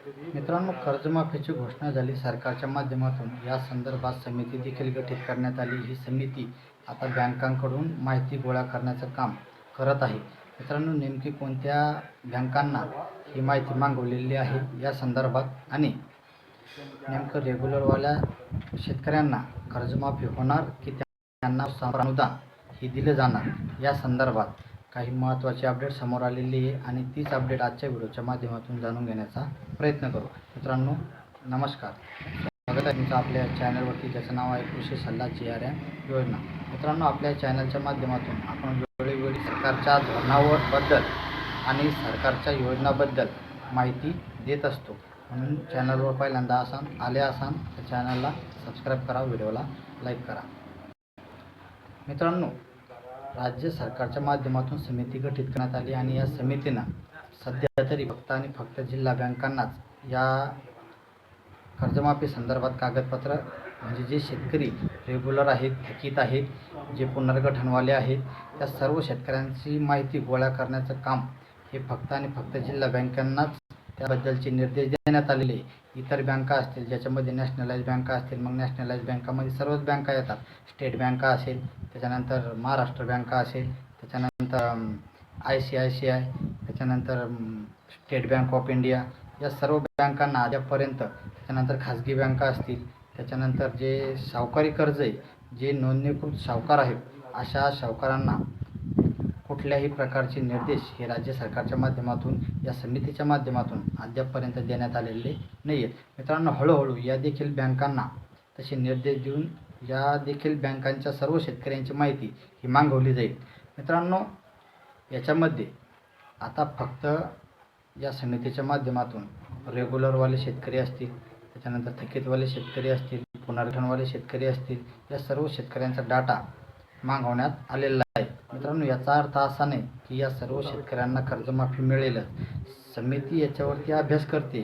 मित्रांनो, कर्जमाफीची घोषणा झाली सरकारच्या माध्यमातून. या संदर्भात समिती देखील गठीत करण्यात आली. ही समिती आता बँकांकडून माहिती गोळा करण्याचं काम करत आहे. मित्रांनो, नेमकी कोणत्या बँकांना ही माहिती मागवलेली आहे या संदर्भात आणि नेमकं रेग्युलरवाल्या शेतकऱ्यांना कर्जमाफी होणार की त्यांना अनुदान हे दिलं जाणार या संदर्भात काही महत्त्वाची अपडेट समोर आलेली आहे आणि तीच अपडेट आजच्या व्हिडिओच्या माध्यमातून जाणून घेण्याचा प्रयत्न करू. मित्रांनो नमस्कार, स्वागत आहे तुमचं आपल्या चॅनलवरती, ज्याचं नाव आहे कृषी सल्ला GRM योजना. मित्रांनो, आपल्या चॅनलच्या माध्यमातून आपण वेळोवेळी सरकारच्या धोरणाबद्दल आणि सरकारच्या योजनाबद्दल माहिती देत असतो. म्हणून चॅनलवर पहिल्यांदा आले असाल तर चॅनलला सबस्क्राईब करा, व्हिडिओला लाईक करा. मित्रांनो, राज्य सरकारच्या माध्यमातून समिती गठीत करण्यात आली आणि या समितीनं सध्या तरी फक्त आणि फक्त जिल्हा बँकांनाच या कर्जमाफी संदर्भात कागदपत्र, म्हणजे जे शेतकरी रेग्युलर आहेत, थकीत आहेत, जे पुनर्गठनवाले आहेत, त्या सर्व शेतकऱ्यांची माहिती गोळा करण्याचं काम हे फक्त आणि फक्त जिल्हा बँकांनाच त्याबद्दलचे निर्देश देण्यात आलेले. इतर बँका असतील ज्याच्यामध्ये नॅशनलाइज बँका असतील, मग नॅशनलाइज बँकामध्ये सर्वच बँका येतात. स्टेट बँका असेल, त्याच्यानंतर महाराष्ट्र बँका असेल, त्याच्यानंतर ICICI, त्याच्यानंतर स्टेट बँक ऑफ इंडिया, या सर्व बँकांना अद्यापपर्यंत, त्याच्यानंतर खाजगी बँका असतील, त्याच्यानंतर जे सावकारी कर्ज आहे, जे नोंदणीकृत सावकार आहेत, अशा सावकारांना कुठल्याही प्रकारचे निर्देश हे राज्य सरकारच्या माध्यमातून या समितीच्या माध्यमातून अद्यापपर्यंत देण्यात आलेले नाही आहेत. मित्रांनो, हळूहळू या देखील बँकांना तसे निर्देश देऊन या देखील बँकांच्या सर्व शेतकऱ्यांची माहिती ही मागवली जाईल. मित्रांनो, याच्यामध्ये आता फक्त या समितीच्या माध्यमातून रेग्युलरवाले शेतकरी असतील, त्याच्यानंतर थकीतवाले शेतकरी असतील, पुनर्गठनवाले शेतकरी असतील, या सर्व शेतकऱ्यांचा डाटा मागवण्यात आलेला आहे. मित्रांनो, याचा अर्थ असा नाही की या सर्व शेतकऱ्यांना कर्जमाफी मिळेलच. समिती याच्यावरती अभ्यास करते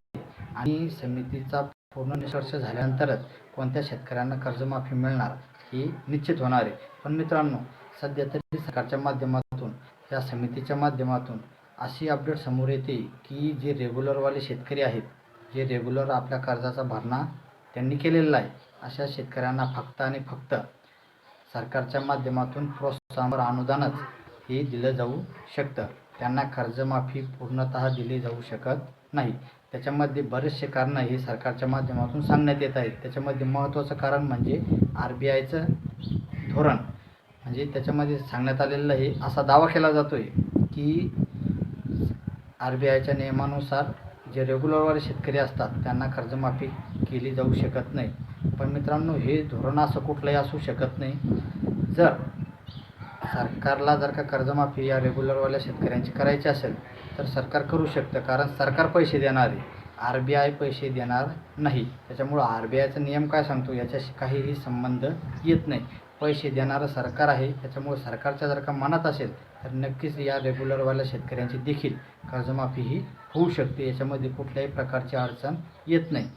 आणि समितीचा पूर्ण निष्कर्ष झाल्यानंतरच कोणत्या शेतकऱ्यांना कर्जमाफी मिळणार हे निश्चित होणार आहे. पण मित्रांनो, सध्या तरी सरकारच्या माध्यमातून, या समितीच्या माध्यमातून अशी अपडेट समोर येते की जे रेग्युलरवाले शेतकरी आहेत, जे रेग्युलर आपल्या कर्जाचा भरणा त्यांनी केलेला आहे, अशा शेतकऱ्यांना फक्त आणि फक्त सरकारच्या माध्यमातून प्रोत्साहन अनुदानच हे दिलं जाऊ शकतं. त्यांना कर्जमाफी पूर्णतः दिली जाऊ शकत नाही. त्याच्यामध्ये बरेचसे कारणं हे सरकारच्या माध्यमातून सांगण्यात येत आहेत. त्याच्यामध्ये महत्त्वाचं कारण म्हणजे RBIचं धोरण. म्हणजे त्याच्यामध्ये सांगण्यात आलेलं आहे, असा दावा केला जातो आहे की RBIच्या नियमानुसार जे रेग्युलरवाले शेतकरी असतात त्यांना कर्जमाफी केली जाऊ शकत नाही. पण मित्रांनो, हे धोरण असं कुठलंही असू शकत नाही. जर सरकारला का कर्जमाफी या रेग्युलरवाल्या शेतकऱ्यांची करायची असेल तर सरकार करू शकतं, कारण सरकार पैसे देणार आहे, RBI पैसे देणार नाही. त्याच्यामुळं RBIचा नियम काय सांगतो याच्याशी काहीही संबंध येत नाही. पैसे देणारं सरकार आहे. त्याच्यामुळे सरकारच्या जर का मनात असेल तर नक्कीच या रेग्युलरवाल्या शेतकऱ्यांची देखील कर्जमाफी ही होऊ शकते. याच्यामध्ये कुठल्याही प्रकारची अडचण येत नाही,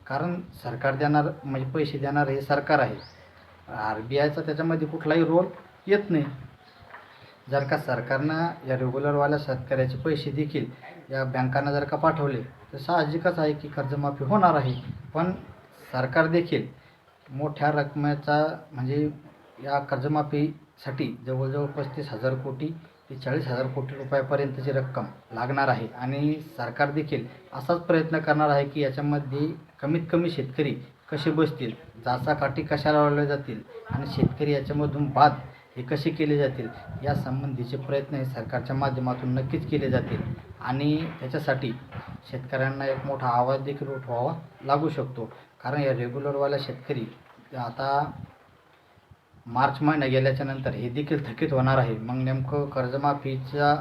कारण सरकार देणार, म्हणजे पैसे देणार हे सरकार आहे. RBIचा त्याच्यामध्ये कुठलाही रोल येत नाही. जर का सरकारनं या रेग्युलरवाल्या शेतकऱ्याचे पैसे देखील या बँकांना जर का पाठवले तर साहजिकच आहे की कर्जमाफी होणार आहे. पण सरकार देखील मोठ्या रकमेचा, म्हणजे या कर्जमाफीसाठी जवळजवळ 35,000 कोटी ते 40,000 कोटी रुपयापर्यंतची रक्कम लागणार आहे आणि सरकार देखील असाच प्रयत्न करणार आहे की याच्यामध्ये कमीत कमी शेतकरी कसे बसतील, जाचाकाठी कशा लावल्या जातील आणि शेतकरी याच्यामधून बाद हे कसे केले जातील, या संबंधीचे प्रयत्न हे सरकारच्या माध्यमातून नक्कीच केले जातील. आणि त्याच्यासाठी शेतकऱ्यांना एक मोठा आवाज देखील उठवावा लागू शकतो, कारण या रेग्युलरवाल्या शेतकरी आता मार्च महिना गेल्याच्या नंतर हे देखील थकीत होणार आहे. मग नेमकं कर्जमाफीचा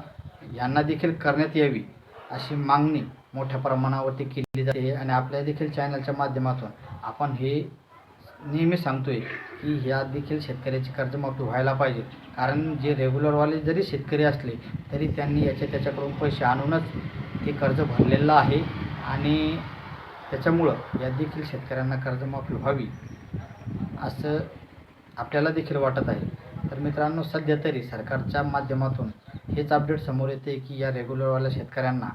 यांना देखील करण्यात यावी अशी मागणी मोठ्या प्रमाणावरती केली जाते. आणि आपल्या देखील चॅनलच्या माध्यमातून आपण हे नेहमी सांगतोय की ह्या देखील शेतकऱ्याची कर्जमाफी व्हायला पाहिजे, कारण जे रेग्युलरवाले जरी शेतकरी असले तरी त्यांनी त्याच्याकडून पैसे आणूनच ते कर्ज भरलेलं आहे आणि त्याच्यामुळं या देखील शेतकऱ्यांना कर्जमाफी व्हावी असं आपल्याला देखील वाटत आहे. तर मित्रांनो, सध्या तरी सरकारच्या माध्यमातून हेच अपडेट समोर येते की या रेग्युलरवाल्या शेतकऱ्यांना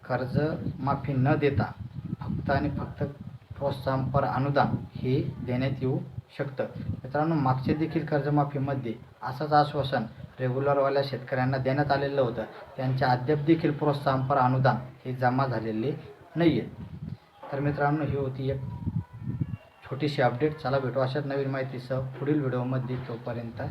कर्जमाफी न देता फक्त आणि फक्त प्रोत्साहनपर अनुदान हे देण्यात येऊ शकतं. मित्रांनो, मागचे देखील कर्जमाफीमध्ये असंच आश्वासन रेग्युलरवाल्या शेतकऱ्यांना देण्यात आलेलं होतं. त्यांच्या अद्याप देखील प्रोत्साहनपर अनुदान हे जमा झालेले नाही आहे. तर मित्रांनो, ही होती एक छोटीशी अपडेट. चला भेटू अशाच नवीन माहितीसह पुढील व्हिडिओमध्ये. तोपर्यंत